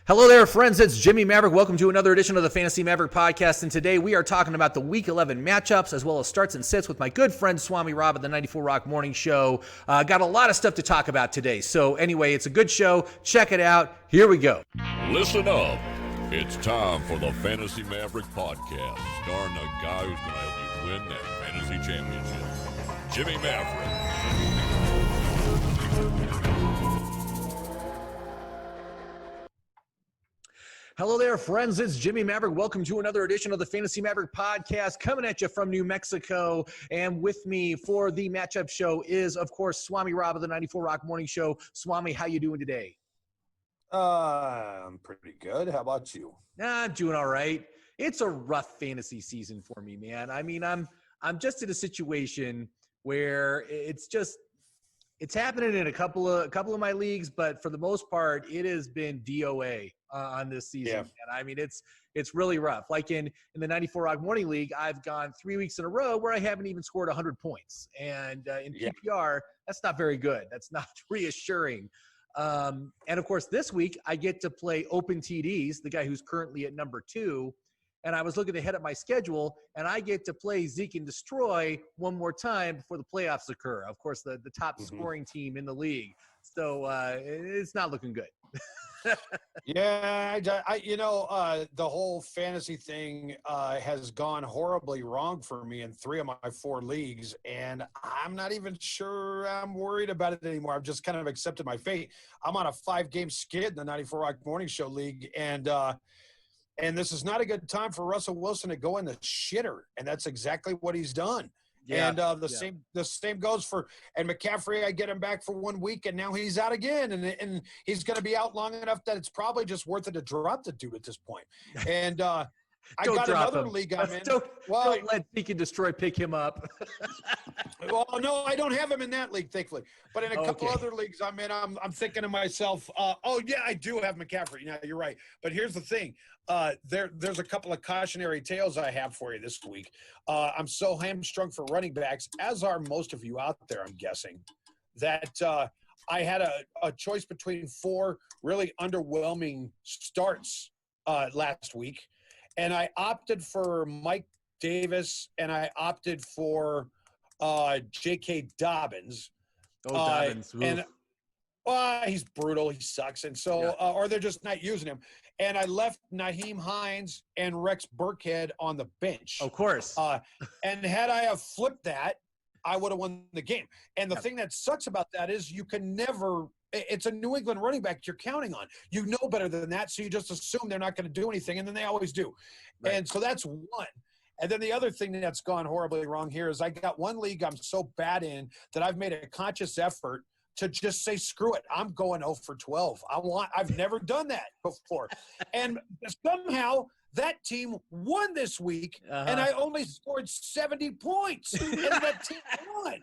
Hello there, friends. It's Jimmy Maverick. Welcome to another edition of the Fantasy Maverick podcast. And today we are talking about the Week 11 matchups as well as starts and sits with my good friend Swami Rob at the 94 Rock Morning Show. Got a lot of stuff to talk about today. So anyway, it's a good show. Check it out. Here we go. Listen up. It's time for the Fantasy Maverick podcast, starring the guy who's going to help you win that fantasy championship, Jimmy Maverick. Hello there, friends. It's Jimmy Maverick. Welcome to another edition of the Fantasy Maverick podcast, coming at you from New Mexico. And with me for the matchup show is, of course, Swami Rob of the 94 Rock Morning Show. Swami, how you doing today? I'm pretty good. How about you? I'm doing all right. It's a rough fantasy season for me, man. I mean, I'm just in a situation where it's happening in a couple of my leagues, but for the most part, it has been DOA on this season. Yeah. And I mean, it's really rough. Like in the 94 Rock Morning League, I've gone 3 weeks in a row where I haven't even scored 100 points. And in PPR, that's not very good. That's not reassuring. And of course, this week I get to play Open TDs, the guy who's currently at number 2. And I was looking ahead at my schedule, and I get to play Zeke and Destroy one more time before the playoffs occur. Of course, the top scoring team in the league. So it's not looking good. Yeah, the whole fantasy thing has gone horribly wrong for me in 3 of my 4 leagues, and I'm not even sure I'm worried about it anymore. I've just kind of accepted my fate. I'm on a 5-game skid in the 94 Rock Morning Show League, and this is not a good time for Russell Wilson to go in the shitter, and that's exactly what he's done. Yeah, and the same goes for McCaffrey. I get him back for 1 week, and now he's out again, and he's going to be out long enough that it's probably just worth it to drop the dude at this point. And I got another league I'm in. Don't let Zeke and Destroy pick him up. Well, no, I don't have him in that league, thankfully. But in a couple other leagues I'm in, I'm thinking to myself, I do have McCaffrey. Now, you're right. But here's the thing. There's a couple of cautionary tales I have for you this week. I'm so hamstrung for running backs, as are most of you out there, I'm guessing, that I had a choice between 4 really underwhelming starts last week. And I opted for Mike Davis, and I opted for J.K. Dobbins. Dobbins. And he's brutal. He sucks. And so, or they're just not using him. And I left Nyheim Hines and Rex Burkhead on the bench. Of course. And had I have flipped that, I would have won the game. And the thing that sucks about that is you can never – it's a New England running back you're counting on. You know better than that, so you just assume they're not going to do anything, and then they always do. Right. And so that's one. And then the other thing that's gone horribly wrong here is I got one league I'm so bad in that I've made a conscious effort to just say, screw it, I'm going 0 for 12. I've never done that before. And somehow that team won this week, and I only scored 70 points, and that team won.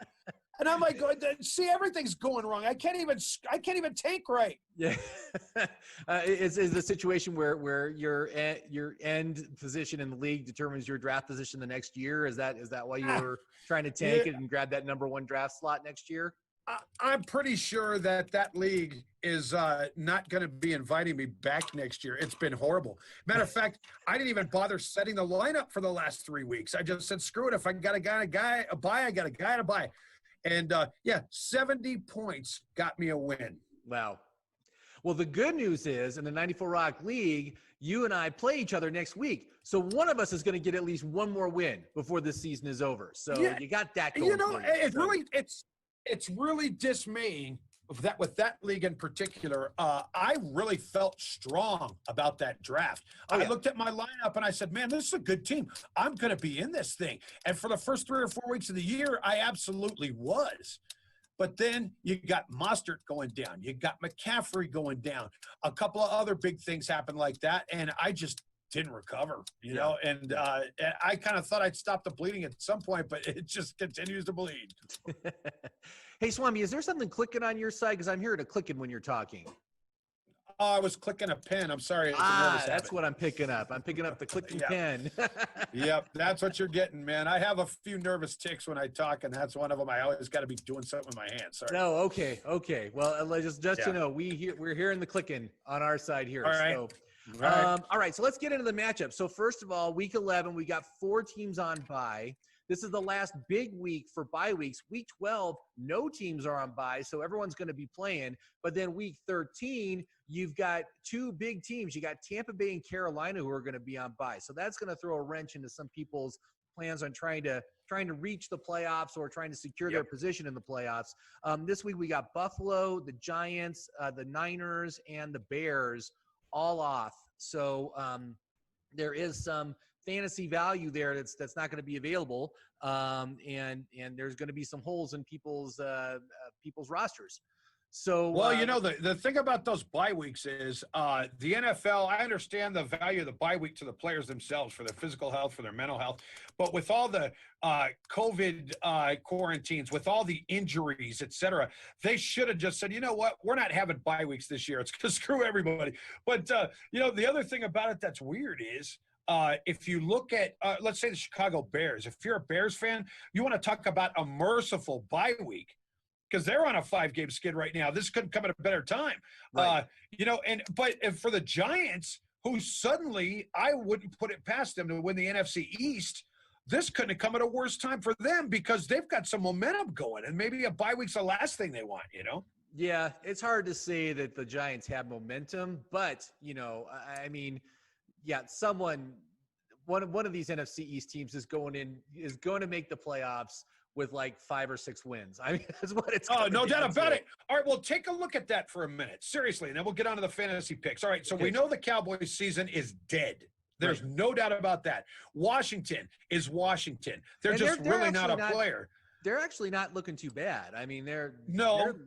And I'm like, see, everything's going wrong. I can't even tank right. Yeah, is the situation where your end position in the league determines your draft position the next year? Is that why you were trying to tank it and grab that number 1 draft slot next year? I'm pretty sure that league is not going to be inviting me back next year. It's been horrible. Matter of fact, I didn't even bother setting the lineup for the last 3 weeks. I just said, screw it. If I got a guy a buy, I got a guy to buy. And, 70 points got me a win. Wow. Well, the good news is in the 94 Rock League, you and I play each other next week. So one of us is going to get at least one more win before this season is over. So you got that going. It's really dismaying with that league in particular. I really felt strong about that draft. I looked at my lineup and I said, man, this is a good team. I'm going to be in this thing. And for the first 3 or 4 weeks of the year, I absolutely was. But then you got Mostert going down. You got McCaffrey going down. A couple of other big things happened like that, and I just didn't recover, you know, and I kind of thought I'd stop the bleeding at some point, but it just continues to bleed. Hey, Swami, is there something clicking on your side? Because I'm hearing a clicking when you're talking. Oh, I was clicking a pen. I'm sorry. It's a nervous That's habit. what I'm picking up. I'm picking up the clicking Yeah. pen. Yep, that's what you're getting, man. I have a few nervous tics when I talk, and that's one of them. I always got to be doing something with my hands. Sorry. No, okay. Well, just Yeah. to know, we're hearing the clicking on our side here. All right. So, All right. all right. So let's get into the matchup. So first of all, week 11, we got 4 teams on bye. This is the last big week for bye weeks. Week 12, no teams are on bye, so everyone's going to be playing. But then week 13, you've got 2 big teams. You got Tampa Bay and Carolina who are going to be on bye. So that's going to throw a wrench into some people's plans on trying to reach the playoffs or trying to secure their position in the playoffs. This week we got Buffalo, the Giants, the Niners, and the Bears all off. So there is some fantasy value there that's not going to be available, and there's going to be some holes in people's rosters. So well, the thing about those bye weeks is the NFL, I understand the value of the bye week to the players themselves for their physical health, for their mental health, but with all the COVID quarantines, with all the injuries, et cetera, they should have just said, you know what, we're not having bye weeks this year. It's going to screw everybody. But, the other thing about it that's weird is, if you look at, let's say the Chicago Bears, if you're a Bears fan, you want to talk about a merciful bye week because they're on a 5-game skid right now. This couldn't come at a better time. Right. But for the Giants, who suddenly I wouldn't put it past them to win the NFC East, this couldn't have come at a worse time for them because they've got some momentum going, and maybe a bye week's the last thing they want, Yeah, it's hard to say that the Giants have momentum, but, one of these NFC East teams is going to make the playoffs with like 5 or 6 wins. I mean, that's what it's. Oh, no doubt about it. All right, well, take a look at that for a minute, seriously, and then we'll get on to the fantasy picks. All right, so we know the Cowboys season is dead. There's no doubt about that. Washington is Washington. They're really not a player. They're actually not looking too bad. I mean, they're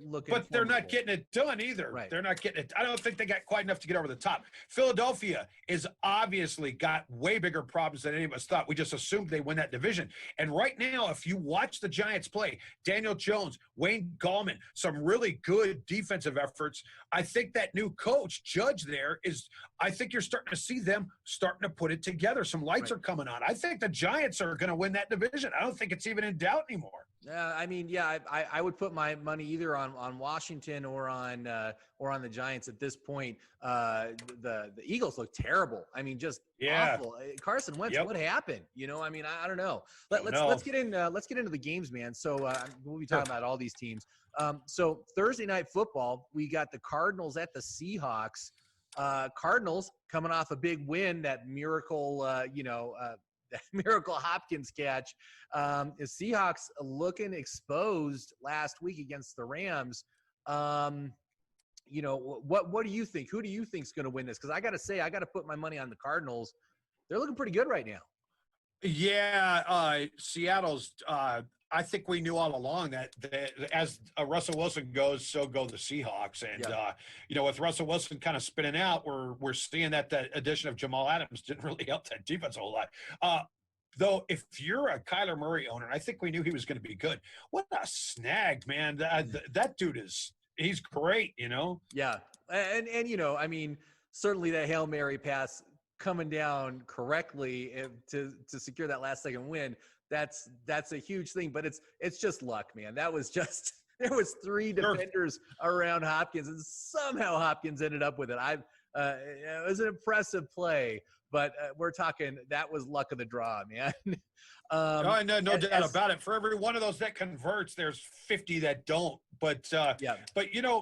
looking, but they're not getting it done either. Right. They're not getting it. I don't think they got quite enough to get over the top. Philadelphia is obviously got way bigger problems than any of us thought. We just assumed they win that division. And right now, if you watch the Giants play, Daniel Jones, Wayne Gallman, some really good defensive efforts. I think that new coach, Judge, I think you're starting to see them starting to put it together. Some lights are coming on. I think the Giants are going to win that division. I don't think it's even in doubt anymore. I would put my money either on Washington or on the Giants at this point. The Eagles look terrible. I mean, just awful. Carson Wentz, what happened? I don't know. Let's get into the games, man. So we'll be talking about all these teams. So Thursday night football, we got the Cardinals at the Seahawks. Cardinals coming off a big win, that miracle, Miracle Hopkins catch. The Seahawks looking exposed last week against the Rams. What do you think? Who do you think is going to win this? Because I got to say, I got to put my money on the Cardinals. They're looking pretty good right now. Yeah, Seattle's. I think we knew all along that as Russell Wilson goes, so go the Seahawks. And with Russell Wilson kind of spinning out, we're seeing that addition of Jamal Adams didn't really help that defense a whole lot. Though, if you're a Kyler Murray owner, I think we knew he was going to be good. What a snag, man! That dude he's great, Yeah, and certainly that Hail Mary pass coming down correctly to secure that last second win. That's a huge thing, but it's just luck, man. That was just there was 3 defenders around Hopkins, and somehow Hopkins ended up with it. It was an impressive play, but we're talking that was luck of the draw, man. No doubt about it. For every one of those that converts, there's 50 that don't. But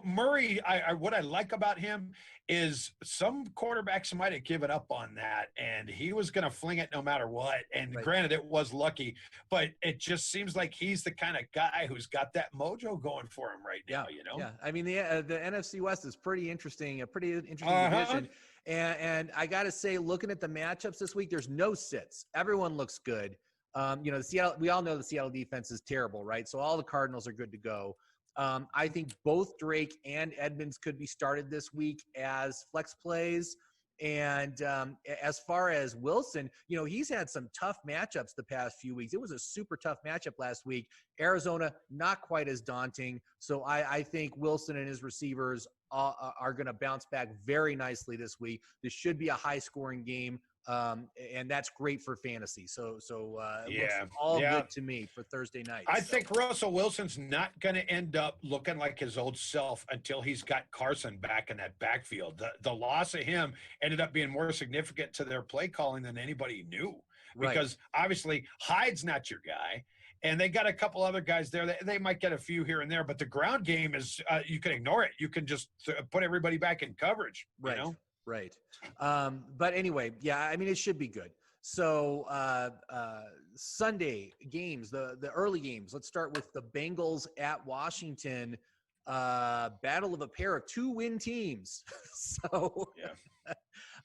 Murray, what I like about him is some quarterbacks might have given up on that, and he was going to fling it no matter what. And granted, it was lucky, but it just seems like he's the kind of guy who's got that mojo going for him right now. Yeah. I mean, the NFC West is pretty interesting. A pretty interesting division. And I got to say, looking at the matchups this week, there's no sits. Everyone looks good. Seattle. We all know the Seattle defense is terrible, right? So all the Cardinals are good to go. I think both Drake and Edmonds could be started this week as flex plays. And as far as Wilson, he's had some tough matchups the past few weeks. It was a super tough matchup last week. Arizona, not quite as daunting. So I think Wilson and his receivers are going to bounce back very nicely this week. This should be a high-scoring game, and that's great for fantasy. So it looks all good to me for Thursday night. I think Russell Wilson's not going to end up looking like his old self until he's got Carson back in that backfield. The loss of him ended up being more significant to their play calling than anybody knew, because obviously Hyde's not your guy. And they got a couple other guys there. They might get a few here and there, but the ground game is you can ignore it. You can just put everybody back in coverage. Right. You know? Right. But anyway, yeah, I mean, it should be good. So Sunday games, the early games. Let's start with the Bengals at Washington. Battle of a pair of 2-win teams. So,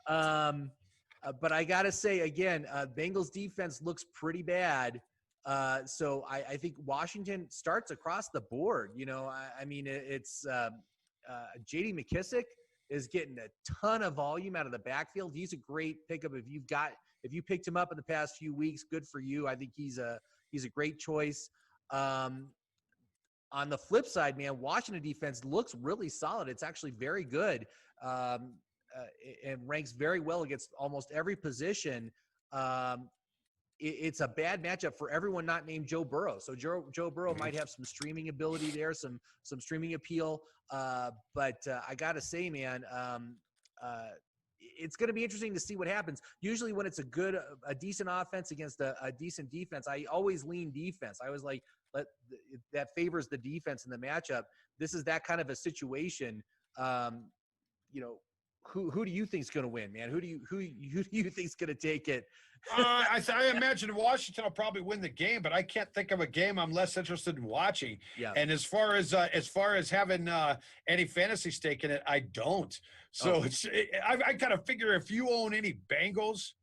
but I got to say, again, Bengals defense looks pretty bad. So I think Washington starts across the board. You know, I mean, it's J.D. McKissick is getting a ton of volume out of the backfield. He's a great pickup. If you picked him up in the past few weeks, good for you. I think he's a great choice. On the flip side, man, Washington defense looks really solid. It's actually very good, and ranks very well against almost every position. It's a bad matchup for everyone not named Joe Burrow. So Joe Burrow might have some streaming ability there, some streaming appeal. But I got to say, man, it's going to be interesting to see what happens. Usually when it's a decent offense against a decent defense, I always lean defense. I was like, that favors the defense in the matchup. This is that kind of a situation. You know, who do you think is going to win, man? Who do you think is going to take it? I imagine Washington will probably win the game, but I can't think of a game I'm less interested in watching. Yeah. And as far as having any fantasy stake in it, I don't. So I kind of figure if you own any Bengals,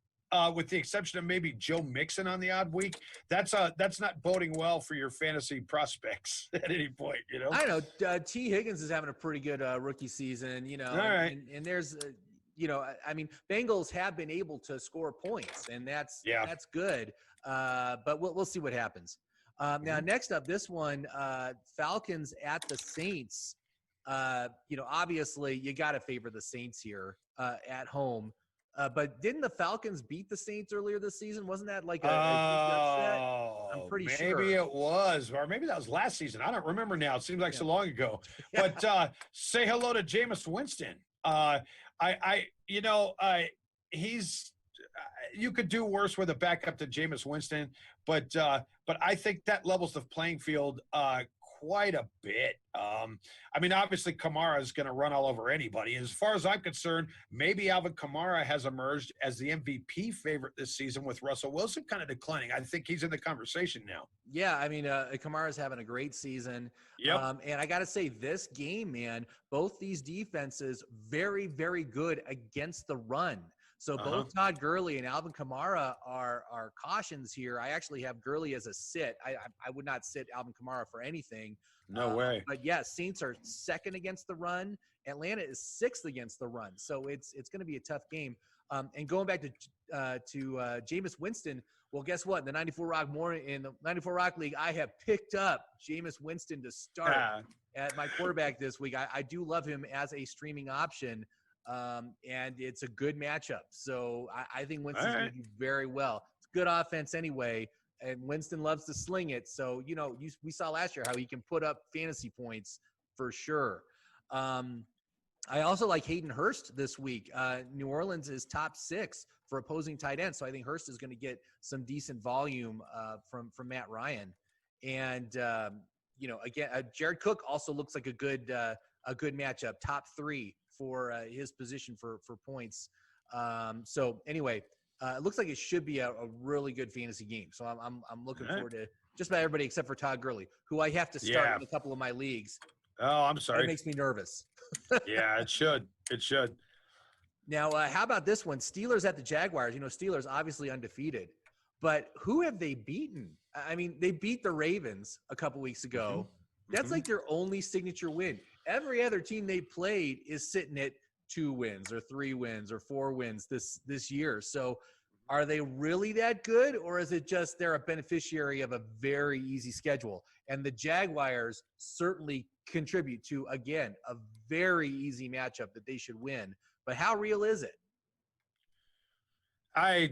with the exception of maybe Joe Mixon on the odd week, that's not boding well for your fantasy prospects at any point. You know, I know T. Higgins is having a pretty good rookie season. You know, all right. And there's. You know, I mean, Bengals have been able to score points, and that's good. But we'll see what happens. Now, next up, this one, Falcons at the Saints. You know, obviously, you got to favor the Saints here at home. But didn't the Falcons beat the Saints earlier this season? Wasn't that like a big upset? I'm pretty sure. Maybe it was, or maybe that was last season. I don't remember now. It seems like so long ago. But say hello to Jameis Winston. You could do worse with a backup to Jameis Winston, but I think that levels the playing field quite a bit. I mean, obviously Kamara is going to run all over anybody. As far as I'm concerned, maybe Alvin Kamara has emerged as the MVP favorite this season, with Russell Wilson kind of declining. I think he's in the conversation now. Yeah, I mean, Kamara's having a great season. Yep. And I got to say, this game, man, both these defenses very, very good against the run. So both Todd Gurley and Alvin Kamara are cautions here. I actually have Gurley as a sit. I would not sit Alvin Kamara for anything. No way. But yeah, Saints are second against the run. Atlanta is sixth against the run. So it's going to be a tough game. And going back to Jameis Winston, well, guess what? In the 94 Rock League, I have picked up Jameis Winston to start at my quarterback this week. I do love him as a streaming option. And it's a good matchup. So I think Winston's going to do very well. It's good offense anyway, and Winston loves to sling it. So, you know, we saw last year how he can put up fantasy points for sure. I also like Hayden Hurst this week. New Orleans is top 6 for opposing tight ends. So I think Hurst is going to get some decent volume from Matt Ryan. And, you know, again, Jared Cook also looks like a good matchup, top 3 for his position for points. So anyway, it looks like it should be a really good fantasy game. So I'm looking forward to just about everybody except for Todd Gurley, who I have to start in a couple of my leagues. Oh, I'm sorry. It makes me nervous. Yeah, it should. It should. Now, how about this one? Steelers at the Jaguars. You know, Steelers obviously undefeated, but who have they beaten? I mean, they beat the Ravens a couple weeks ago. That's like their only signature win. Every other team they played is sitting at 2 wins or 3 wins or 4 wins this year. So are they really that good, or is it just they're a beneficiary of a very easy schedule? And the Jaguars certainly contribute to, again, a very easy matchup that they should win. But how real is it? I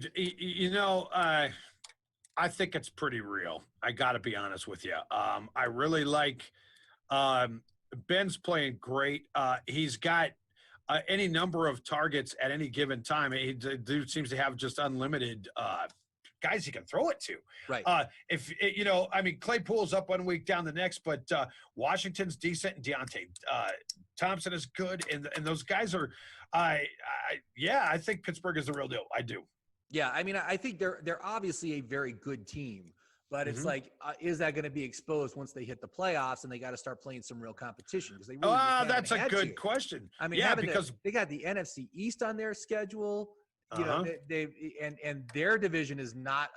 think it's pretty real. I got to be honest with you. I really like Ben's playing great. He's got any number of targets at any given time. The dude seems to have just unlimited guys he can throw it to. Right. Claypool's up one week, down the next, but Washington's decent, and Deontay Thompson is good, and those guys are. I think Pittsburgh is the real deal. I do. Yeah, I mean, I think they're obviously a very good team, but it's like, is that going to be exposed once they hit the playoffs and they got to start playing some real competition? Because they really that's a good question. I mean, because they got the NFC East on their schedule. You know, and their division is not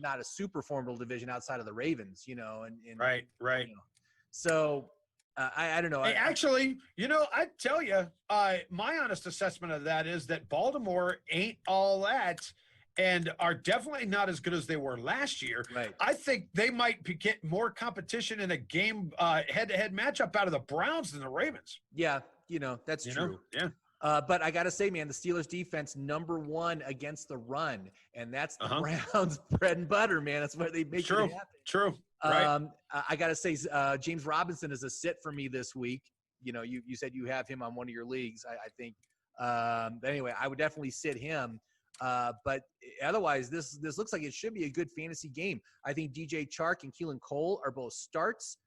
a super formidable division outside of the Ravens. You know, and right. You know, so I don't know. Hey, I tell you, my honest assessment of that is that Baltimore ain't all that, and are definitely not as good as they were last year. Right. I think they might get more competition in a game head-to-head matchup out of the Browns than the Ravens. Yeah, that's true. Yeah. But I got to say, man, the Steelers defense #1 against the run, and that's the Browns' bread and butter, man. That's where they make it happen. True. Right. I got to say, James Robinson is a sit for me this week. You know, you said you have him on one of your leagues, I think. But anyway, I would definitely sit him. But otherwise, this looks like it should be a good fantasy game. I think DJ Chark and Keelan Cole are both starts.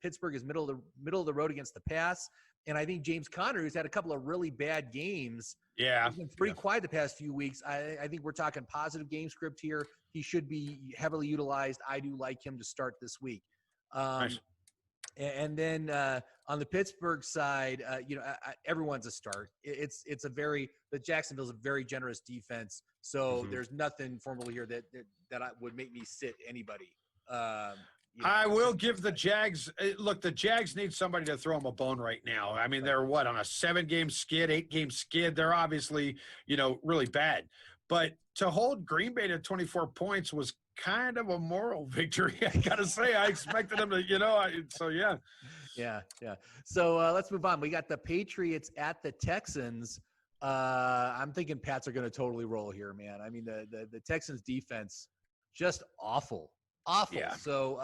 Pittsburgh is middle of the road against the pass. And I think James Conner, who's had a couple of really bad games, he's been pretty quiet the past few weeks. I think we're talking positive game script here. He should be heavily utilized. I do like him to start this week. Nice. And then on the Pittsburgh side, everyone's a start. The Jacksonville's a very generous defense. So there's nothing formally here that would make me sit anybody. I will give the Jags – look, the Jags need somebody to throw them a bone right now. I mean, they're on a 7-game skid, 8-game skid. They're obviously, really bad. But to hold Green Bay to 24 points was kind of a moral victory, I got to say. I expected them to, so yeah. Yeah. So let's move on. We got the Patriots at the Texans. I'm thinking Pats are going to totally roll here, man. I mean, the Texans defense, just awful. Yeah. So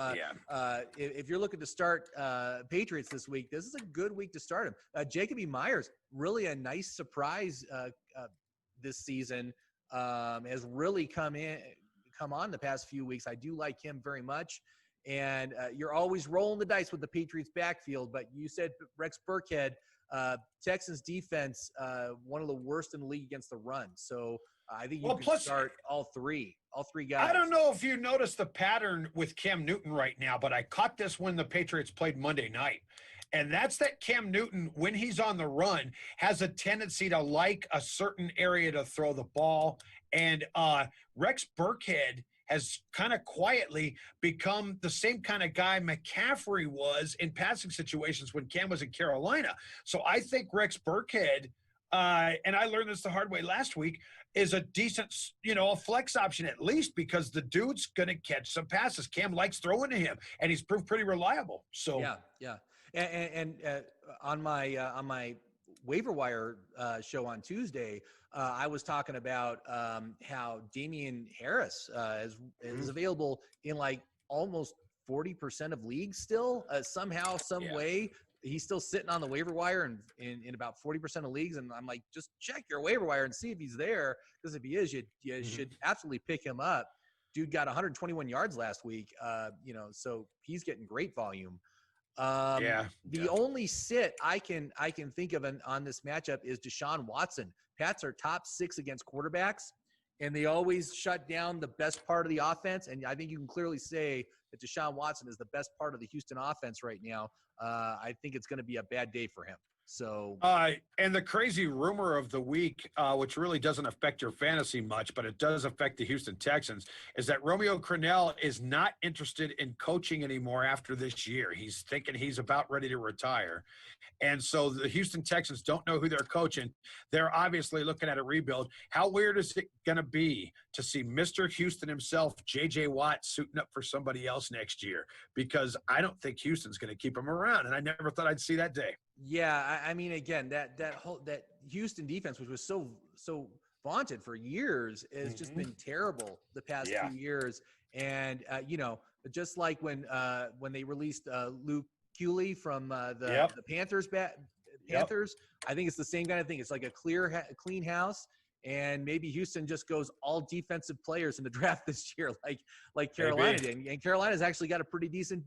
if you're looking to start Patriots this week, this is a good week to start him. Jacoby Myers, really a nice surprise this season, has really come on the past few weeks. I do like him very much. And you're always rolling the dice with the Patriots backfield, but you said Rex Burkhead, Texans defense, one of the worst in the league against the run. So I think you can start all three guys. I don't know if you noticed the pattern with Cam Newton right now, but I caught this when the Patriots played Monday night. And that's that Cam Newton, when he's on the run, has a tendency to like a certain area to throw the ball. And Rex Burkhead has kind of quietly become the same kind of guy McCaffrey was in passing situations when Cam was in Carolina. So I think Rex Burkhead, and I learned this the hard way last week, is a decent, a flex option at least, because the dude's going to catch some passes. Cam likes throwing to him, and he's proved pretty reliable. So yeah. And on my waiver wire show on Tuesday, I was talking about how Damian Harris is available in like almost 40% of leagues still. Somehow, some way, he's still sitting on the waiver wire in about 40% of leagues. And I'm like, just check your waiver wire and see if he's there. Because if he is, you should absolutely pick him up. Dude got 121 yards last week. So he's getting great volume. The only sit I can think of on this matchup is Deshaun Watson. Pats are top 6 against quarterbacks, and they always shut down the best part of the offense. And I think you can clearly say that Deshaun Watson is the best part of the Houston offense right now. I think it's going to be a bad day for him. So, and the crazy rumor of the week, which really doesn't affect your fantasy much, but it does affect the Houston Texans, is that Romeo Crennel is not interested in coaching anymore after this year. He's thinking he's about ready to retire. And so the Houston Texans don't know who they're coaching. They're obviously looking at a rebuild. How weird is it going to be to see Mr. Houston himself, J.J. Watt, suiting up for somebody else next year? Because I don't think Houston's going to keep him around, and I never thought I'd see that day. yeah, I mean, again, that Houston defense, which was so vaunted for years, has just been terrible the past 2 years. And just like when they released Luke Kuechly from the Panthers, I think it's the same kind of thing. It's like a clean house, and maybe Houston just goes all defensive players in the draft this year, like Carolina did. And Carolina's actually got a pretty decent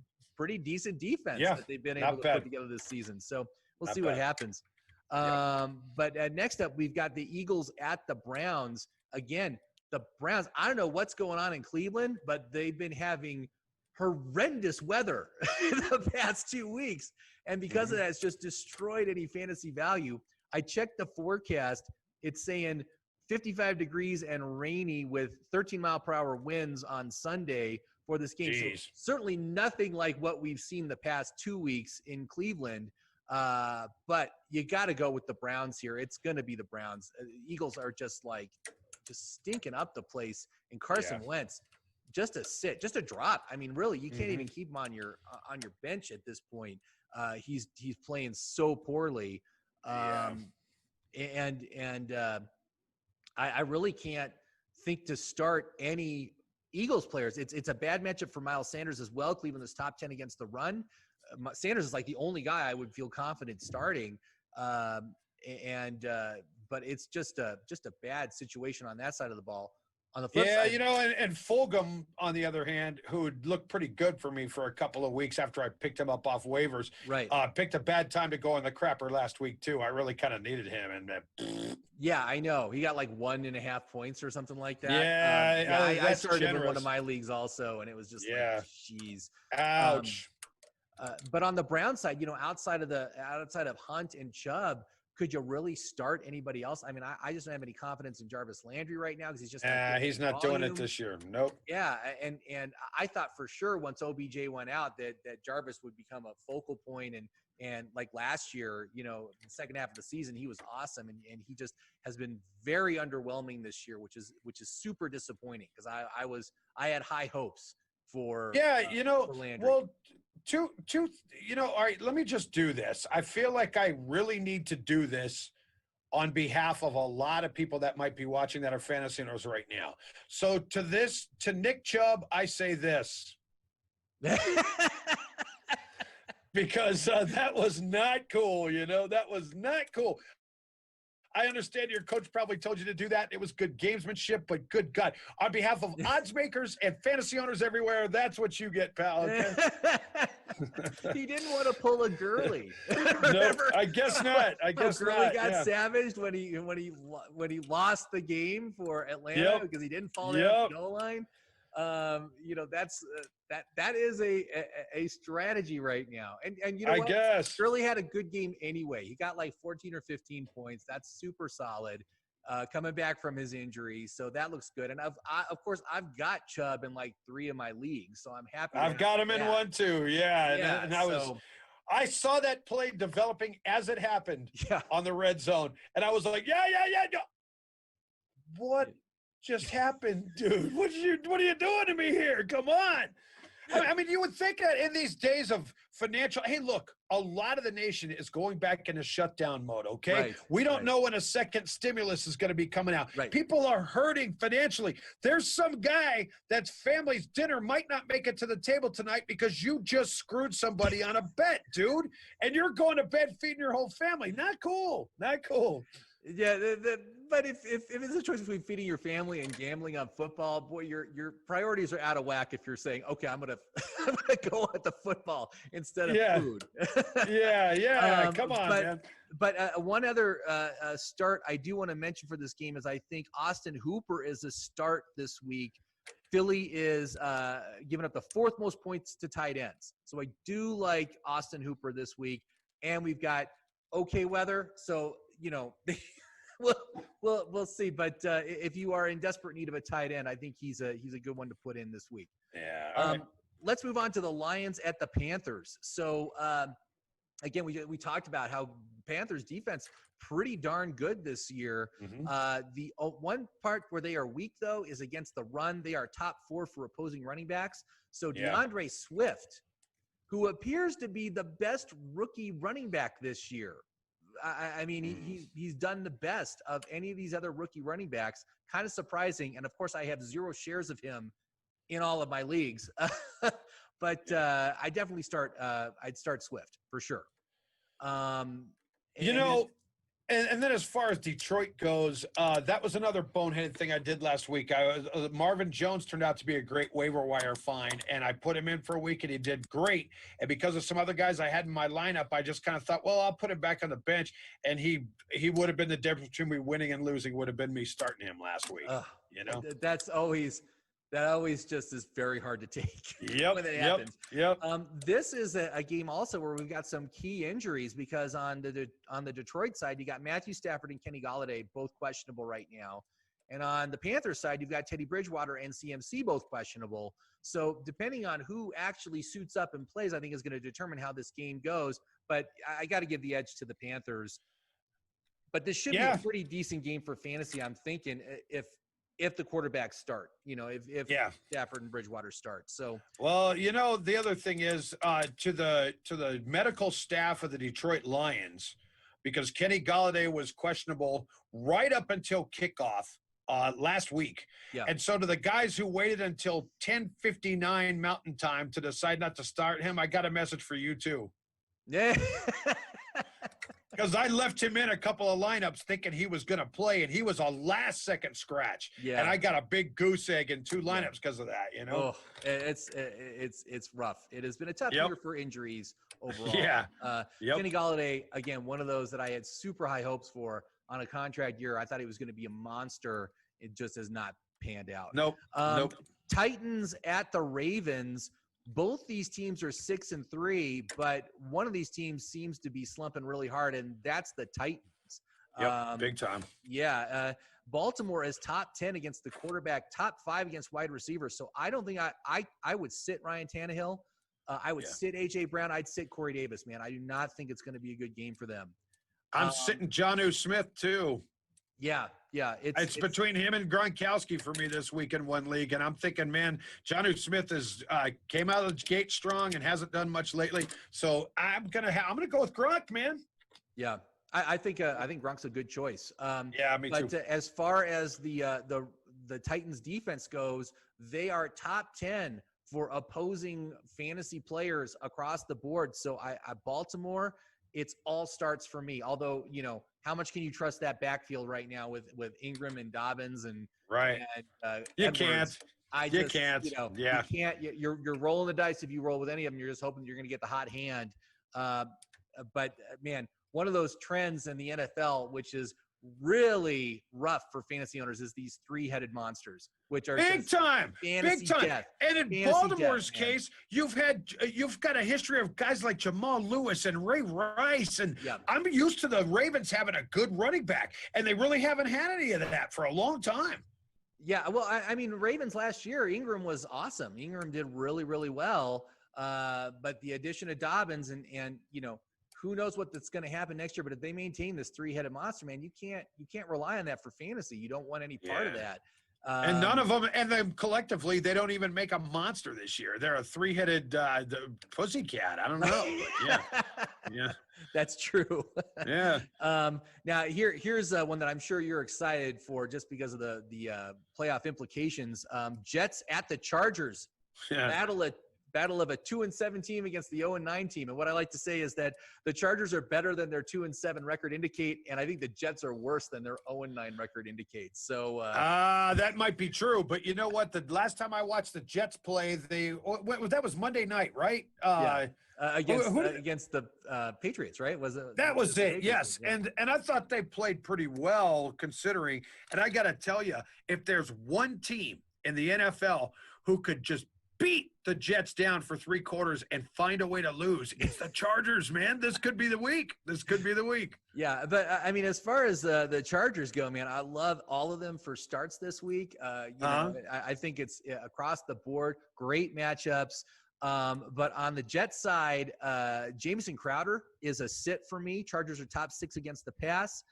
defense that they've been able to put together this season. So we'll see what happens. But next up, we've got the Eagles at the Browns. Again, the Browns, I don't know what's going on in Cleveland, but they've been having horrendous weather in the past 2 weeks. And because of that, it's just destroyed any fantasy value. I checked the forecast. It's saying 55 degrees and rainy with 13-mile-per-hour winds on Sunday for this game. So certainly nothing like what we've seen the past 2 weeks in Cleveland. But you got to go with the Browns here. It's going to be the Browns. Eagles are just stinking up the place. And Carson Wentz, just a drop. I mean, really, you can't even keep him on your bench at this point. He's playing so poorly. And I really can't think to start any Eagles players. It's a bad matchup for Miles Sanders as well. Cleveland is top 10 against the run. Sanders is like the only guy I would feel confident starting. But it's just a bad situation on that side of the ball. On the flip side, and Fulgham, on the other hand, who had looked pretty good for me for a couple of weeks after I picked him up off waivers. Right. Picked a bad time to go in the crapper last week, too. I really kind of needed him. And yeah, I know. He got like 1.5 points or something like that. Yeah, I started him in one of my leagues also, and it was just like, jeez. Ouch. But on the Brown side, outside of Hunt and Chubb, could you really start anybody else? I mean, I just don't have any confidence in Jarvis Landry right now because he's just he's not doing it this year. Nope. Yeah, and I thought for sure once OBJ went out that Jarvis would become a focal point, and like last year, the second half of the season he was awesome, and he just has been very underwhelming this year, which is super disappointing because I had high hopes for for Landry. Well, all right, let me just do this. I feel like I really need to do this on behalf of a lot of people that might be watching that are fantasy owners right now. So to Nick Chubb, I say this. Because that was not cool, that was not cool. I understand your coach probably told you to do that. It was good gamesmanship, but good God. On behalf of odds makers and fantasy owners everywhere, that's what you get, pal. Okay? He didn't want to pull a Gurley. No, I guess not. Gurley got savaged when he lost the game for Atlanta because he didn't fall down the goal line. That is a strategy right now. And I guess Gurley had a good game anyway. He got like 14 or 15 points. That's super solid. Coming back from his injury, so that looks good. And of course I've got Chubb in like 3 of my leagues, so I'm happy. I've got him in one too. Yeah. And I saw that play developing as it happened on the red zone, and I was like, yeah. What just happened, dude? What are you doing to me here? Come on. I mean, you would think that in these days of financial – hey, look, a lot of the nation is going back into shutdown mode, okay? Right, we don't know when a second stimulus is going to be coming out. Right. People are hurting financially. There's some guy that's family's dinner might not make it to the table tonight because you just screwed somebody on a bet, dude, and you're going to bed feeding your whole family. Not cool. Not cool. Yeah, but if it's a choice between feeding your family and gambling on football, boy, your priorities are out of whack. If you're saying, okay, I'm gonna go at the football instead of food. Come on, man. But one other start I do want to mention for this game is I think Austin Hooper is a start this week. Philly is giving up the 4th most points to tight ends, so I do like Austin Hooper this week, and we've got okay weather. So, we'll see. But if you are in desperate need of a tight end, I think he's a good one to put in this week. Yeah. All right. Let's move on to the Lions at the Panthers. So, again, we talked about how Panthers defense pretty darn good this year. The one part where they are weak, though, is against the run. They are top 4 for opposing running backs. So DeAndre Swift, who appears to be the best rookie running back this year. I mean, he's done the best of any of these other rookie running backs. Kind of surprising. And, of course, I have 0 shares of him in all of my leagues. But I definitely I'd start Swift for sure. And then as far as Detroit goes, that was another boneheaded thing I did last week. Marvin Jones turned out to be a great waiver wire find, and I put him in for a week, and he did great. And because of some other guys I had in my lineup, I just kind of thought, well, I'll put him back on the bench, and he would have been the difference between me winning and losing would have been me starting him last week. That always just is very hard to take when it happens. This is a game also where we've got some key injuries because on the Detroit side, you got Matthew Stafford and Kenny Golladay, both questionable right now. And on the Panthers side, you've got Teddy Bridgewater and CMC, both questionable. So depending on who actually suits up and plays, I think is going to determine how this game goes. But I got to give the edge to the Panthers. But this should be a pretty decent game for fantasy, I'm thinking, if the quarterbacks start, if Stafford and Bridgewater start. So, well, the other thing is to the medical staff of the Detroit Lions, because Kenny Golladay was questionable right up until kickoff last week. Yeah. And so to the guys who waited until 10:59 Mountain Time to decide not to start him, I got a message for you too. Yeah. Because I left him in a couple of lineups thinking he was going to play, and he was a last-second scratch. Yeah. And I got a big goose egg in 2 lineups because of that, Oh, it's rough. It has been a tough year for injuries overall. Kenny Golladay, again, one of those that I had super high hopes for on a contract year. I thought he was going to be a monster. It just has not panned out. Nope. Titans at the Ravens. Both these teams are 6-3, but one of these teams seems to be slumping really hard, and that's the Titans. Big time. Baltimore is top 10 against the quarterback, top 5 against wide receivers. So I don't think I would sit Ryan Tannehill. I would sit A.J. Brown. I'd sit Corey Davis, man. I do not think it's going to be a good game for them. I'm sitting Jonnu Smith, too. Yeah. It's between him and Gronkowski for me this week in one league, and I'm thinking, man, Jonnu Smith is came out of the gate strong and hasn't done much lately. So I'm gonna go with Gronk, man. Yeah, I think Gronk's a good choice. Me too. But as far as the Titans defense goes, they are top 10 for opposing fantasy players across the board. So Baltimore, it's all starts for me. Although, how much can you trust that backfield right now with Ingram and Dobbins and you Edwards? You can't. You can't. You're rolling the dice if you roll with any of them. You're just hoping you're going to get the hot hand. But man, one of those trends in the NFL, which is really rough for fantasy owners, is these 3-headed monsters, which are big time. Death. And in Baltimore's case, you've got a history of guys like Jamal Lewis and Ray Rice, and I'm used to the Ravens having a good running back, and they really haven't had any of that for a long time. Yeah, well, I mean, Ravens last year, Ingram was awesome. Ingram did really, really well, but the addition of Dobbins and who knows what that's going to happen next year, but if they maintain this 3-headed monster, man, you can't rely on that for fantasy. You don't want any part of that. And none of them, and then collectively, they don't even make a monster this year. They're a 3-headed pussycat. I don't know. But yeah. That's true. Yeah. Now here's one that I'm sure you're excited for just because of the playoff implications. Jets at the Chargers. Yeah. Battle of a 2-7 team against the 0-9 team. And what I like to say is that the Chargers are better than their 2-7 record indicate, and I think the Jets are worse than their 0-9 record indicates. So that might be true, but you know what? The last time I watched the Jets play, that was Monday night, right? Against the Patriots, right? That was it? Yes. Yeah. And I thought they played pretty well considering. And I got to tell you, if there's one team in the NFL who could just beat the Jets down for 3 quarters and find a way to lose. It's the Chargers, man. This could be the week. Yeah, but I mean, as far as the Chargers go, man, I love all of them for starts this week. I think it's across the board, great matchups. But on the Jets side, Jamison Crowder is a sit for me. Chargers are top 6 against the pass.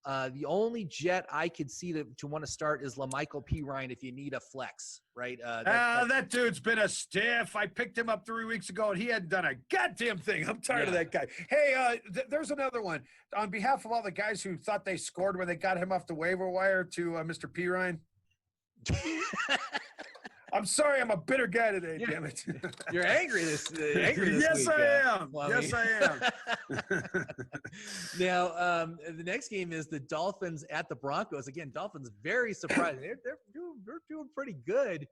The only Jet I could see to want to start is LaMichael Pirine if you need a flex, right? That dude's been a stiff. I picked him up 3 weeks ago, and he hadn't done a goddamn thing. I'm tired of that guy. Hey, there's another one. On behalf of all the guys who thought they scored when they got him off the waiver wire to Mr. Pirine. I'm sorry, I'm a bitter guy today, damn it. You're angry this yes, week. I am. Yes, I am. Now, the next game is the Dolphins at the Broncos. Again, Dolphins very surprising. They're doing pretty good.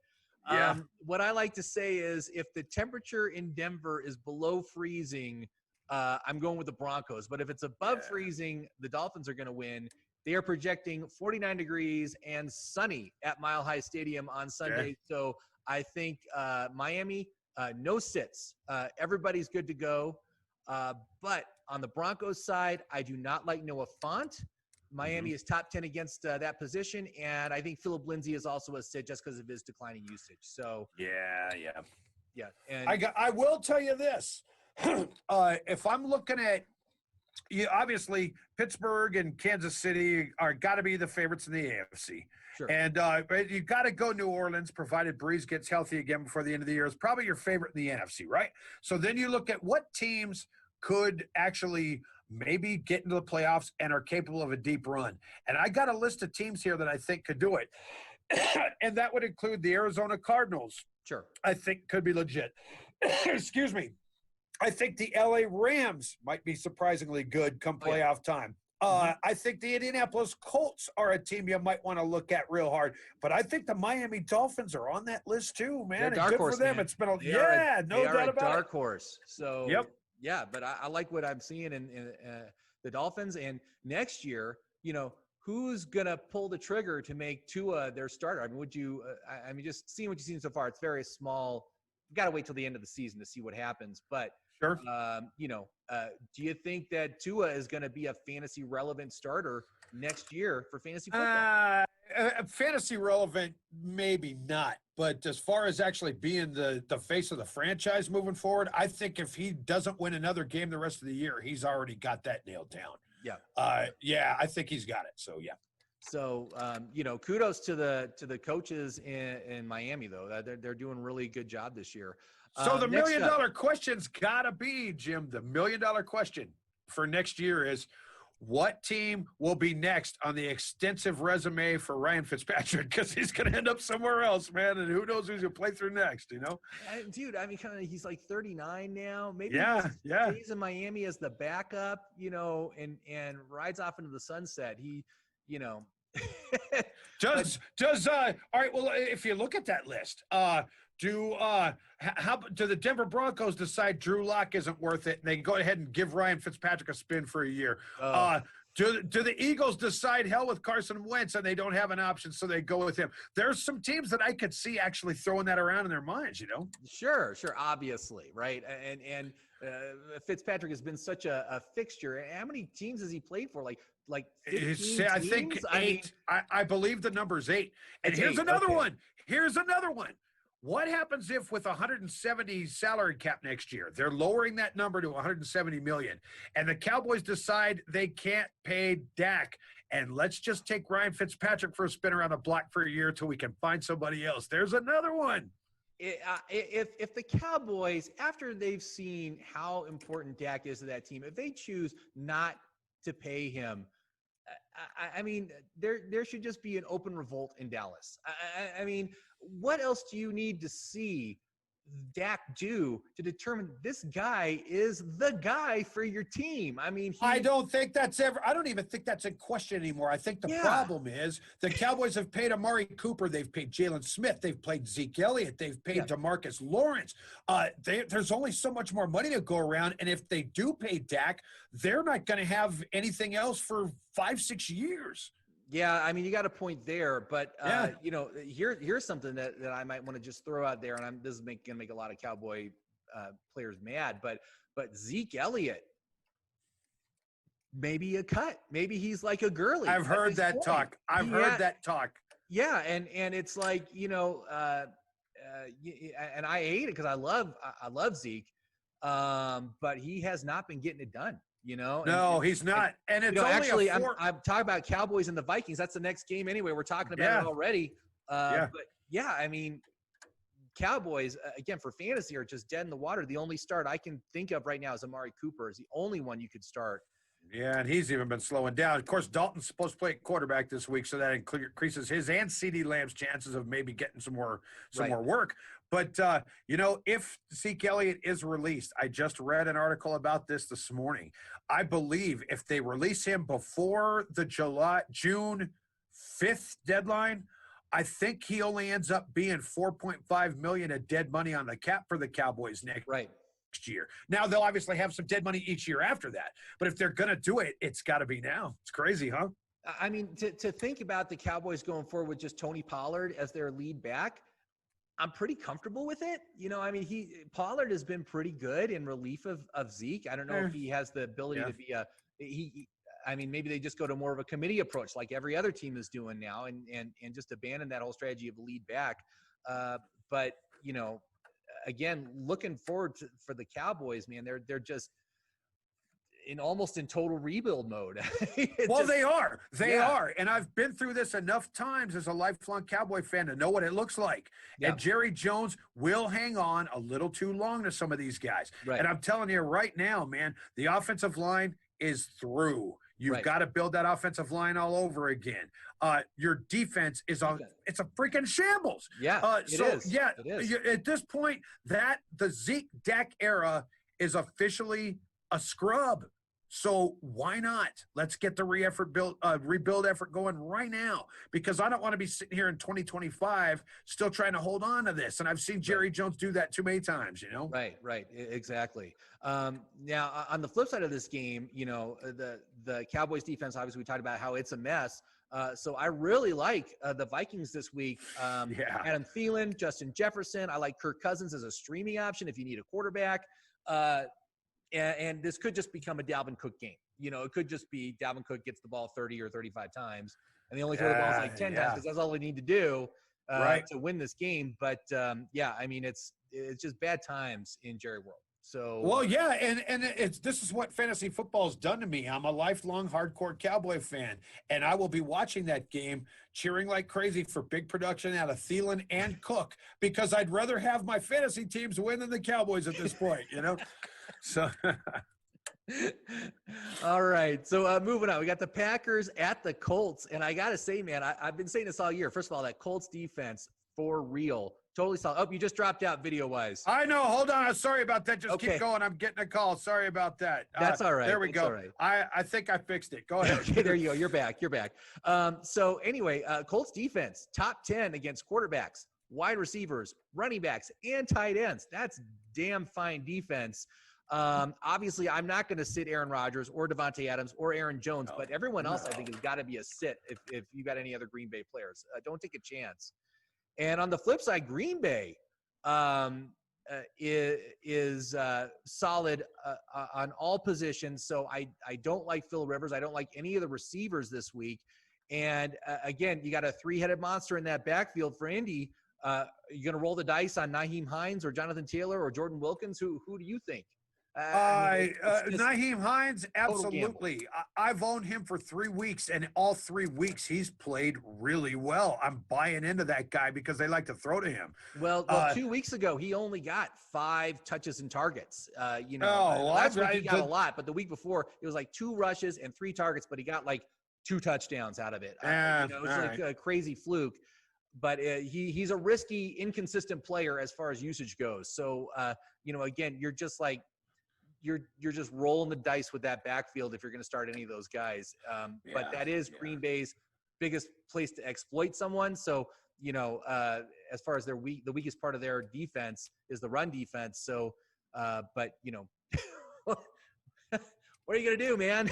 Yeah. What I like to say is if the temperature in Denver is below freezing, I'm going with the Broncos. But if it's above freezing, the Dolphins are going to win. They are projecting 49 degrees and sunny at Mile High Stadium on Sunday. Okay. So I think Miami, no sits. Everybody's good to go. But on the Broncos side, I do not like Noah Fant. Miami is top 10 against that position. And I think Philip Lindsay is also a sit just because of his declining usage. So yeah. And I will tell you this. If I'm looking at obviously Pittsburgh and Kansas City are got to be the favorites in the AFC. Sure. And but you got to go New Orleans, provided Breeze gets healthy again before the end of the year. Is probably your favorite in the NFC, right? So then you look at what teams could actually maybe get into the playoffs and are capable of a deep run. And I got a list of teams here that I think could do it. And that would include the Arizona Cardinals. Sure. I think could be legit. Excuse me. I think the LA Rams might be surprisingly good come playoff time. I think the Indianapolis Colts are a team you might want to look at real hard. But I think the Miami Dolphins are on that list too, man. They're And dark good horse, for them. man. It's been They are a about dark horse. So yeah, but I like what I'm seeing in the Dolphins. And next year, who's gonna pull the trigger to make Tua their starter? I mean, would you? I mean, just seeing what you've seen so far, it's very small. You got to wait till the end of the season to see what happens. But sure. Do you think that Tua is going to be a fantasy relevant starter next year for fantasy football? Fantasy relevant, maybe not. But as far as actually being the face of the franchise moving forward, I think if he doesn't win another game the rest of the year, he's already got that nailed down. Yeah. I think he's got it. So, yeah. So, kudos to the coaches in Miami, though. They're doing a really good job this year. So the $1 million question's got to be, Jim, the $1 million question for next year is what team will be next on the extensive resume for Ryan Fitzpatrick? Because he's going to end up somewhere else, man, and who knows who's going to play through next, Dude, I mean, he's like 39 now. Maybe he stays in Miami as the backup, and rides off into the sunset. Does all right, well, if you look at that list, do the Denver Broncos decide Drew Lock isn't worth it and they go ahead and give Ryan Fitzpatrick a spin for a year? Do the Eagles decide hell with Carson Wentz and they don't have an option, so they go with him? There's some teams that I could see actually throwing that around in their minds, Sure, obviously, right? And Fitzpatrick has been such a fixture. How many teams has he played for? Like 15 I think teams? 8. I believe the number's 8. And here's another one. Here's another one. What happens if with 170 salary cap next year, they're lowering that number to 170 million, and the Cowboys decide they can't pay Dak, and let's just take Ryan Fitzpatrick for a spin around the block for a year until we can find somebody else? There's another one. If the Cowboys, after they've seen how important Dak is to that team, if they choose not to pay him, I mean, there should just be an open revolt in Dallas. I mean, what else do you need to see Dak do to determine this guy is the guy for your team? I mean, I don't even think that's in question anymore. I think the problem is the Cowboys have paid Amari Cooper. They've paid Jalen Smith. They've paid Zeke Elliott. They've paid DeMarcus Lawrence. There's only so much more money to go around. And if they do pay Dak, they're not going to have anything else for 5-6 years. Yeah, I mean, you got a point there, but here's something that I might want to just throw out there, and this is going to make a lot of Cowboy players mad, but Zeke Elliott, maybe a cut, maybe he's like a Gurley. I've heard that talk. I've heard that talk. Yeah, and it's like and I hate it because I love Zeke, but he has not been getting it done. No, he's not. And it's only actually, I'm talking about Cowboys and the Vikings. That's the next game anyway. We're talking about it already. But yeah, I mean, Cowboys again for fantasy are just dead in the water. The only start I can think of right now is Amari Cooper is the only one you could start. Yeah, and he's even been slowing down. Of course, Dalton's supposed to play quarterback this week, so that increases his and CeeDee Lamb's chances of maybe getting some more work. But, if Zeke Elliott is released, I just read an article about this morning. I believe if they release him before the June 5th deadline, I think he only ends up being $4.5 million of dead money on the cap for the Cowboys next year. Now, they'll obviously have some dead money each year after that. But if they're going to do it, it's got to be now. It's crazy, huh? I mean, to think about the Cowboys going forward with just Tony Pollard as their lead back, I'm pretty comfortable with it. I mean, Pollard has been pretty good in relief of Zeke. I don't know if he has the ability to be I mean, maybe they just go to more of a committee approach like every other team is doing now and just abandon that whole strategy of lead back. But, again, looking forward for the Cowboys, man, they're just almost in total rebuild mode. They are. They are. And I've been through this enough times as a lifelong Cowboy fan to know what it looks like. Yeah. And Jerry Jones will hang on a little too long to some of these guys. Right. And I'm telling you right now, man, the offensive line is through. You've got to build that offensive line all over again. Your defense is it's a freaking shambles. Yeah, it is. Yeah, it is. At this point, the Zeke Dak era is officially a scrub. So why not? Let's get the rebuild effort going right now, because I don't want to be sitting here in 2025 still trying to hold on to this. And I've seen Jerry Jones do that too many times, Right. Exactly. Now, on the flip side of this game, the Cowboys defense, obviously we talked about how it's a mess. So I really like the Vikings this week. Adam Thielen, Justin Jefferson. I like Kirk Cousins as a streaming option if you need a quarterback. And this could just become a Dalvin Cook game. It could just be Dalvin Cook gets the ball 30 or 35 times, and they only throw the balls like 10 times because that's all they need to do to win this game. But, I mean, it's just bad times in Jerry World. So and this is what fantasy football has done to me. I'm a lifelong hardcore Cowboy fan, and I will be watching that game, cheering like crazy for big production out of Thielen and Cook, because I'd rather have my fantasy teams win than the Cowboys at this point, So, all right. So moving on, we got the Packers at the Colts, and I gotta say, man, I've been saying this all year. First of all, that Colts defense for real, totally solid. Oh, you just dropped out video wise. I know. Hold on. Sorry about that. Just keep going. I'm getting a call. Sorry about that. That's all right. There we go. All right. I think I fixed it. Go ahead. Okay, there you go. You're back. So anyway, Colts defense top 10 against quarterbacks, wide receivers, running backs, and tight ends. That's damn fine defense. Obviously, I'm not going to sit Aaron Rodgers or Devontae Adams or Aaron Jones, but everyone else I think has got to be a sit if you got any other Green Bay players. Don't take a chance. And on the flip side, Green Bay is solid on all positions. So I don't like Phil Rivers. I don't like any of the receivers this week. And again, you got a three-headed monster in that backfield for Indy. You going to roll the dice on Nyheim Hines or Jonathan Taylor or Jordan Wilkins? Who do you think? Nyheim Hines, absolutely. I've owned him for 3 weeks, and all 3 weeks he's played really well. I'm buying into that guy because they like to throw to him. Well, 2 weeks ago he only got 5 touches and targets. Last week he got a lot, but the week before it was like 2 rushes and 3 targets, but he got like 2 touchdowns out of it. It was like a crazy fluke. But he's a risky, inconsistent player as far as usage goes. So again, you're just like. You're just rolling the dice with that backfield if you're going to start any of those guys. But that is Green Bay's biggest place to exploit someone. So, as far as the weakest part of their defense is the run defense. So, but What are you going to do, man?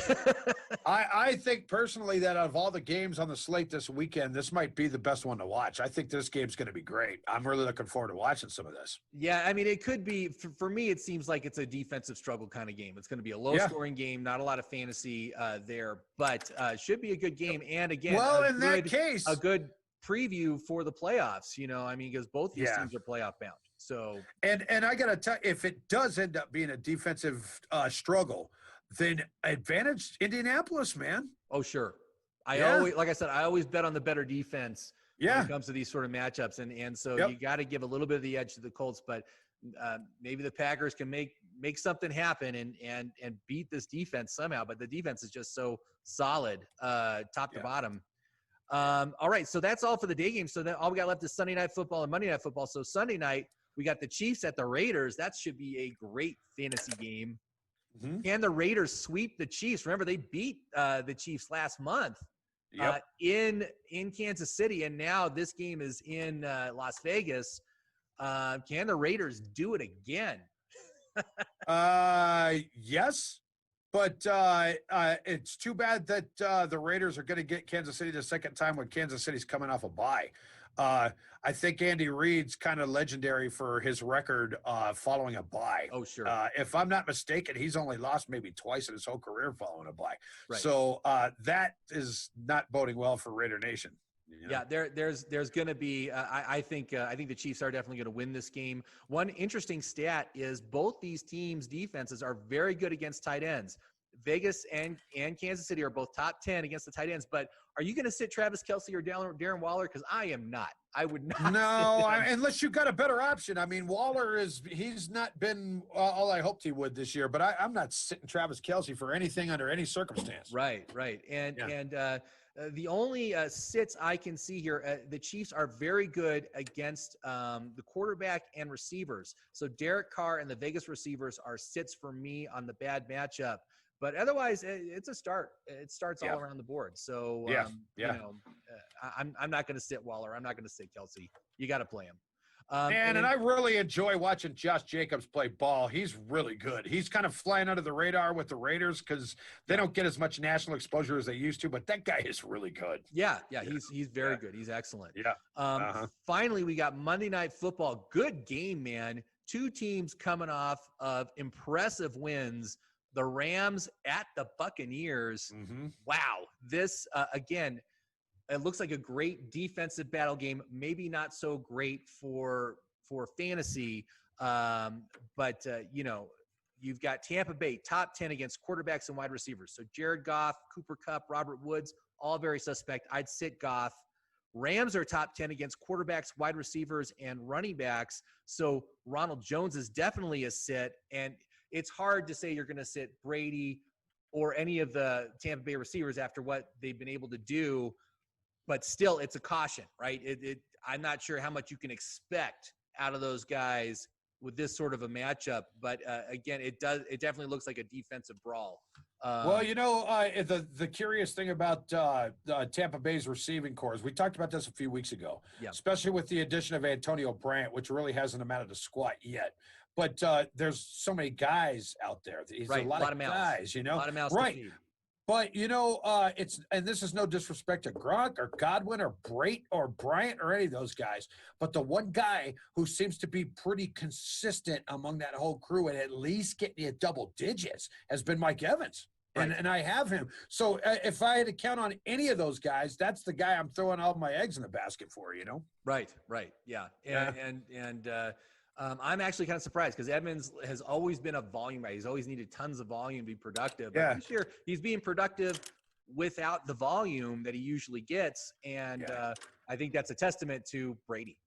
I think personally that out of all the games on the slate this weekend, this might be the best one to watch. I think this game's going to be great. I'm really looking forward to watching some of this. Yeah, I mean, it could be for me. It seems like it's a defensive struggle kind of game. It's going to be a low-scoring game, not a lot of fantasy there, but should be a good game. And again, that case, a good preview for the playoffs. I mean, because both these teams are playoff bound. So, and I got to tell, if it does end up being a defensive struggle, then advantage Indianapolis, man. Oh, sure. I always bet on the better defense when it comes to these sort of matchups. And so you got to give a little bit of the edge to the Colts, but maybe the Packers can make something happen and beat this defense somehow. But the defense is just so solid, top to bottom. All right. So that's all for the day game. So then all we got left is Sunday Night Football and Monday Night Football. So Sunday night, we got the Chiefs at the Raiders. That should be a great fantasy game. Mm-hmm. Can the Raiders sweep the Chiefs? Remember, they beat the Chiefs last month in Kansas City, and now this game is in Las Vegas. Can the Raiders do it again? Yes, but it's too bad that the Raiders are going to get Kansas City the second time when Kansas City's coming off a bye. I think Andy Reid's kind of legendary for his record following a bye. Oh, sure. If I'm not mistaken, he's only lost maybe twice in his whole career following a bye. Right. So that is not boding well for Raider Nation. Yeah, there's going to be. I think the Chiefs are definitely going to win this game. One interesting stat is both these teams' defenses are very good against tight ends. Vegas and Kansas City are both top 10 against the tight ends, but are you going to sit Travis Kelce or Darren Waller? Because I am not. I would not. No, unless you've got a better option. I mean, he's not been all I hoped he would this year, but I'm not sitting Travis Kelce for anything under any circumstance. Right. And the only sits I can see here, the Chiefs are very good against the quarterback and receivers. So Derek Carr and the Vegas receivers are sits for me on the bad matchup. But otherwise, it's a start. It starts all around the board. So, I'm not going to sit Waller. I'm not going to sit Kelce. You got to play him. And I really enjoy watching Josh Jacobs play ball. He's really good. He's kind of flying under the radar with the Raiders because they don't get as much national exposure as they used to. But that guy is really good. Yeah. He's very good. He's excellent. Yeah. Finally, we got Monday Night Football. Good game, man. Two teams coming off of impressive wins. The Rams at the Buccaneers. Mm-hmm. Wow. This, again, it looks like a great defensive battle game. Maybe not so great for fantasy. But you've got Tampa Bay, top 10 against quarterbacks and wide receivers. So Jared Goff, Cooper Kupp, Robert Woods, all very suspect. I'd sit Goff. Rams are top 10 against quarterbacks, wide receivers, and running backs. So Ronald Jones is definitely a sit. And it's hard to say you're going to sit Brady or any of the Tampa Bay receivers after what they've been able to do, but still it's a caution, right? I'm not sure how much you can expect out of those guys with this sort of a matchup, but again, it definitely looks like a defensive brawl. The curious thing about Tampa Bay's receiving corps, we talked about this a few weeks ago, especially with the addition of Antonio Bryant, which really hasn't amounted to squat yet. But there's so many guys out there. There's a lot of guys, A lot of mouths right. to feed. But, and this is no disrespect to Gronk or Godwin or Brait or Bryant or any of those guys. But the one guy who seems to be pretty consistent among that whole crew and at least getting you double digits has been Mike Evans. Right. And I have him. So if I had to count on any of those guys, that's the guy I'm throwing all my eggs in the basket for, Right. Yeah. I'm actually kind of surprised because Edmonds has always been a volume guy. He's always needed tons of volume to be productive. But this year, he's being productive without the volume that he usually gets. And I think that's a testament to Brady.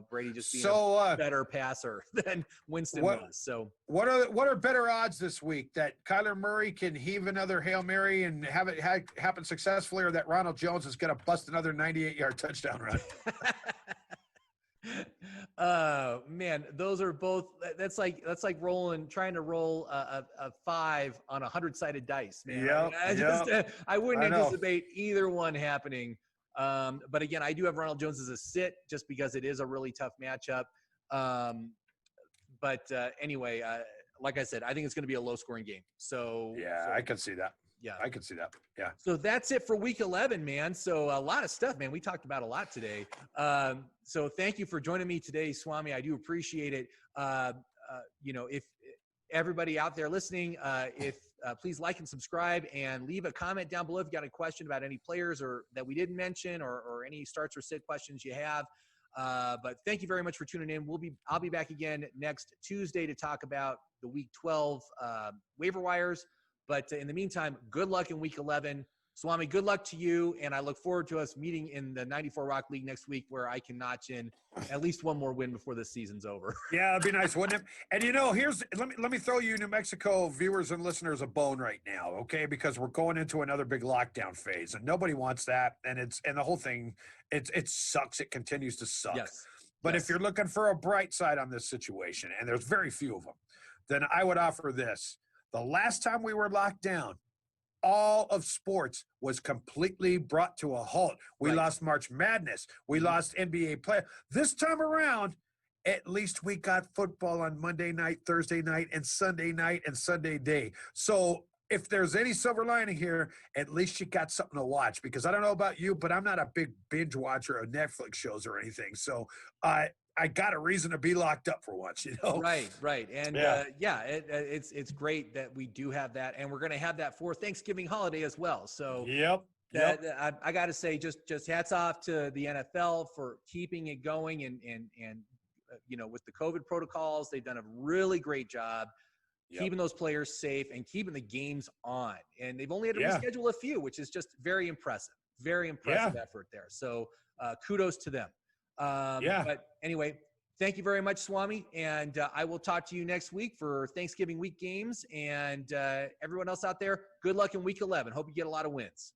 Brady just being a better passer than Winston was. So what are better odds this week? That Kyler Murray can heave another Hail Mary and have it happen successfully, or that Ronald Jones is going to bust another 98-yard touchdown run? Man, those are both. That's like trying to roll a 5 on 100-sided dice, man. I wouldn't anticipate either one happening. But again, I do have Ronald Jones as a sit just because it is a really tough matchup. Anyway, like I said, I think it's going to be a low-scoring game. So I can see that. Yeah, I can see that. Yeah. So that's it for week 11, man. So a lot of stuff, man. We talked about a lot today. So thank you for joining me today, Swami. I do appreciate it. If everybody out there listening, please like and subscribe and leave a comment down below if you got a question about any players or that we didn't mention or any starts or sit questions you have. But thank you very much for tuning in. I'll be back again next Tuesday to talk about the week 12 waiver wires. But in the meantime, good luck in week 11. Swami, good luck to you. And I look forward to us meeting in the 94 Rock League next week where I can notch in at least one more win before the season's over. Yeah, it'd be nice, wouldn't it? And let me throw you New Mexico viewers and listeners a bone right now, okay? Because we're going into another big lockdown phase and nobody wants that. And the whole thing, it sucks. It continues to suck. Yes. But if you're looking for a bright side on this situation, and there's very few of them, then I would offer this. The last time we were locked down, all of sports was completely brought to a halt. We lost March Madness. We lost NBA play. This time around, at least we got football on Monday night, Thursday night, and Sunday day. So if there's any silver lining here, at least you got something to watch. Because I don't know about you, but I'm not a big binge watcher of Netflix shows or anything. So I got a reason to be locked up for once, Right. And it's great that we do have that, and we're going to have that for Thanksgiving holiday as well. So I got to say, just hats off to the NFL for keeping it going, and with the COVID protocols, they've done a really great job keeping those players safe and keeping the games on. And they've only had to reschedule a few, which is just very impressive effort there. So kudos to them. But anyway, thank you very much, Swami. And I will talk to you next week for Thanksgiving week games. And everyone else out there, good luck in week 11. Hope you get a lot of wins.